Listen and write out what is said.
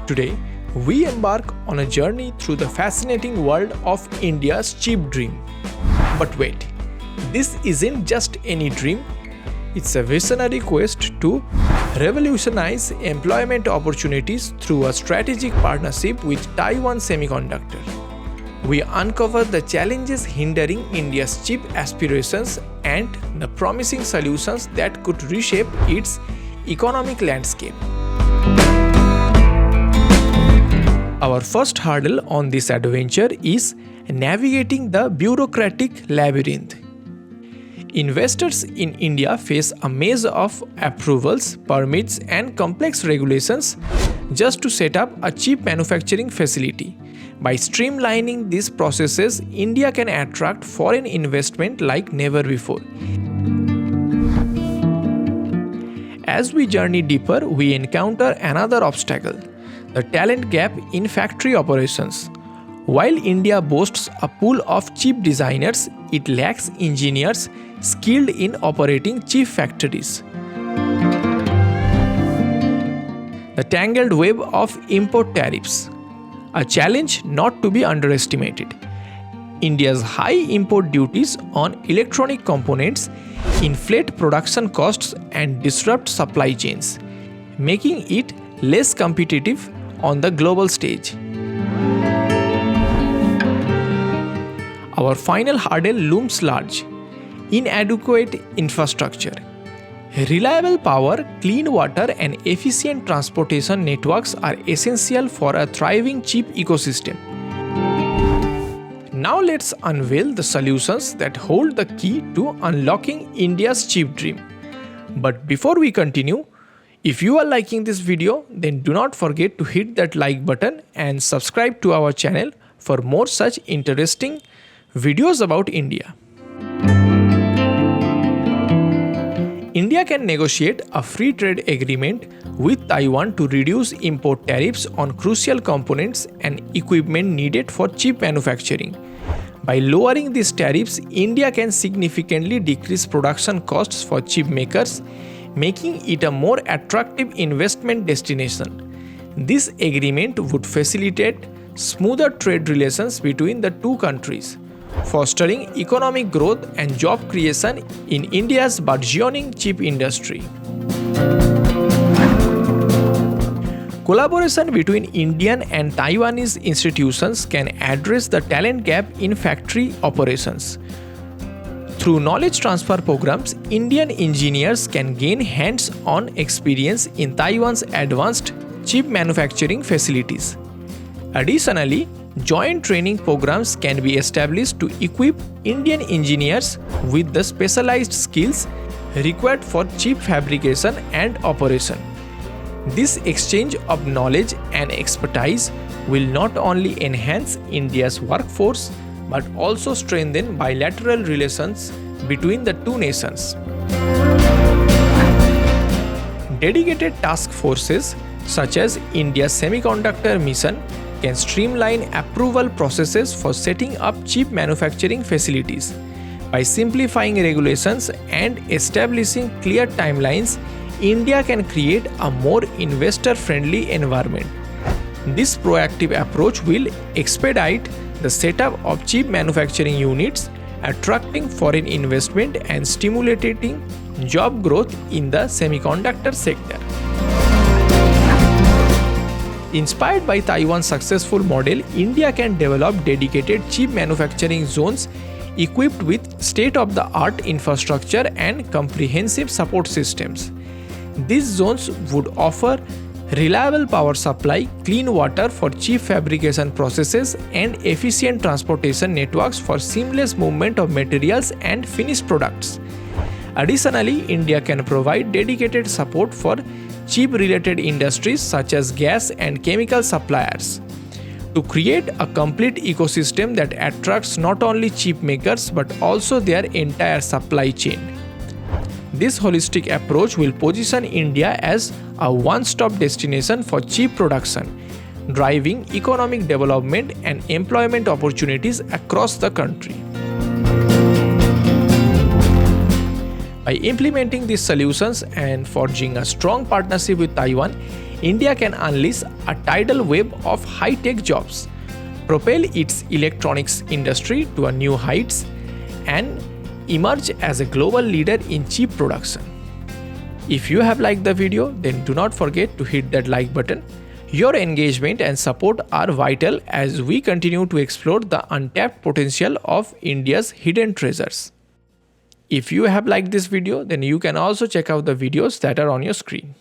Today, we embark on a journey through the fascinating world of India's chip dream. But wait, this isn't just any dream, it's a visionary quest to revolutionize employment opportunities through a strategic partnership with Taiwan Semiconductor. We uncover the challenges hindering India's chip aspirations and the promising solutions that could reshape its economic landscape. Our first hurdle on this adventure is navigating the bureaucratic labyrinth. Investors in India face a maze of approvals, permits, and complex regulations just to set up a chip manufacturing facility. By streamlining these processes, India can attract foreign investment like never before. As we journey deeper, we encounter another obstacle: the talent gap in factory operations. While India boasts a pool of chip designers, it lacks engineers skilled in operating chip factories. The tangled web of import tariffs, a challenge not to be underestimated. India's high import duties on electronic components inflate production costs and disrupt supply chains, making it less competitive on the global stage. Our final hurdle looms large: inadequate infrastructure. Reliable power, clean water, and efficient transportation networks are essential for a thriving chip ecosystem. Now let's unveil the solutions that hold the key to unlocking India's chip dream. But before we continue, if you are liking this video, then do not forget to hit that like button and subscribe to our channel for more such interesting videos about India. India can negotiate a free trade agreement with Taiwan to reduce import tariffs on crucial components and equipment needed for chip manufacturing. By lowering these tariffs, India can significantly decrease production costs for chip makers, making it a more attractive investment destination. This agreement would facilitate smoother trade relations between the two countries, fostering economic growth and job creation in India's burgeoning chip industry. Collaboration between Indian and Taiwanese institutions can address the talent gap in factory operations. Through knowledge transfer programs, Indian engineers can gain hands-on experience in Taiwan's advanced chip manufacturing facilities. Additionally, joint training programs can be established to equip Indian engineers with the specialized skills required for chip fabrication and operation. This exchange of knowledge and expertise will not only enhance India's workforce but also strengthen bilateral relations between the two nations. Dedicated task forces such as India's Semiconductor Mission can streamline approval processes for setting up chip manufacturing facilities. By simplifying regulations and establishing clear timelines, India can create a more investor-friendly environment. This proactive approach will expedite the setup of chip manufacturing units, attracting foreign investment and stimulating job growth in the semiconductor sector. Inspired by Taiwan's successful model, India can develop dedicated chip manufacturing zones equipped with state-of-the-art infrastructure and comprehensive support systems. These zones would offer reliable power supply, clean water for chip fabrication processes, and efficient transportation networks for seamless movement of materials and finished products. Additionally, India can provide dedicated support for chip-related industries such as gas and chemical suppliers to create a complete ecosystem that attracts not only chip makers but also their entire supply chain. This holistic approach will position India as a one-stop destination for chip production, driving economic development and employment opportunities across the country. By implementing these solutions and forging a strong partnership with Taiwan, India can unleash a tidal wave of high-tech jobs, propel its electronics industry to a new heights, and emerge as a global leader in chip production. If you have liked the video, then do not forget to hit that like button. Your engagement and support are vital as we continue to explore the untapped potential of India's hidden treasures. If you have liked this video, then you can also check out the videos that are on your screen.